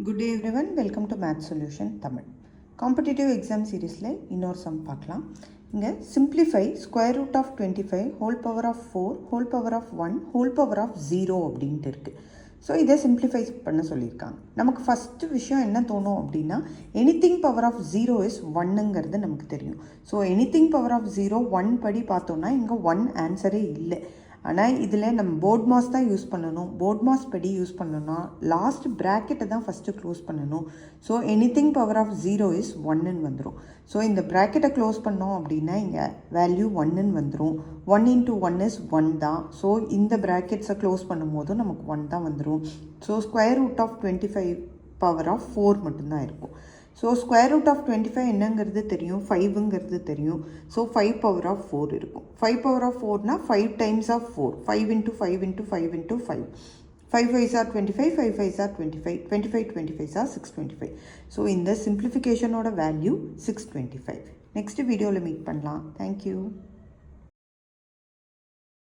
Good day everyone, welcome to Math Solution Tamil. Competitive exam சீரீஸில் இன்னொரு some பார்க்கலாம். இங்கே simplify square root of 25 whole power of 4 whole power of 1 whole power of 0 அப்படின்ட்டு இருக்குது. So இதை simplify பண்ண சொல்லியிருக்காங்க. நமக்கு ஃபஸ்ட்டு விஷயம் என்ன தோணும் அப்படின்னா எனிதிங் பவர் ஆஃப் 0 இஸ் 1ங்கிறது நமக்கு தெரியும். ஸோ எனிதிங் பவர் ஆஃப் 0 1 படி பார்த்தோன்னா இங்கே 1 ஆன்சரே இல்லை. ஆனால் இதில் நம்ம போர்ட் மாஸ் தான் யூஸ் பண்ணணும். போர்ட் மாஸ் படி யூஸ் பண்ணணும்னா லாஸ்ட் ப்ராக்கெட்டை தான் ஃபஸ்ட்டு க்ளோஸ் பண்ணணும். So anything power of 0 is 1ன்னு வந்துடும். ஸோ இந்த ப்ராக்கெட்டை க்ளோஸ் பண்ணோம் அப்படின்னா இங்கே வேல்யூ 1ன்னு வந்துடும். 1 into 1 இஸ் 1 தான். ஸோ இந்த ப்ராக்கெட்ஸை க்ளோஸ் பண்ணும் போதும் நமக்கு 1 தான் வந்துடும். So square root of 25 power of 4 மட்டும்தான் இருக்கும். ஸோ ஸ்கொயர் ரூட் ஆஃப் 25 என்னங்கிறது தெரியும், 5ங்கிறது தெரியும். ஸோ 5 பவர் ஆஃப் 4 இருக்கும். 5 பவர் ஆஃப் 4னா 5 times of 4, 5 into 5 into 5 into 5. 5 5s are 25, 5 5s are 25, 25 25s are 625. So இந்த சிம்பிளிஃபிகேஷனோட வேல்யூ 625. நெக்ஸ்ட் வீடியோவில் மீட் பண்ணலாம். தேங்க்யூ.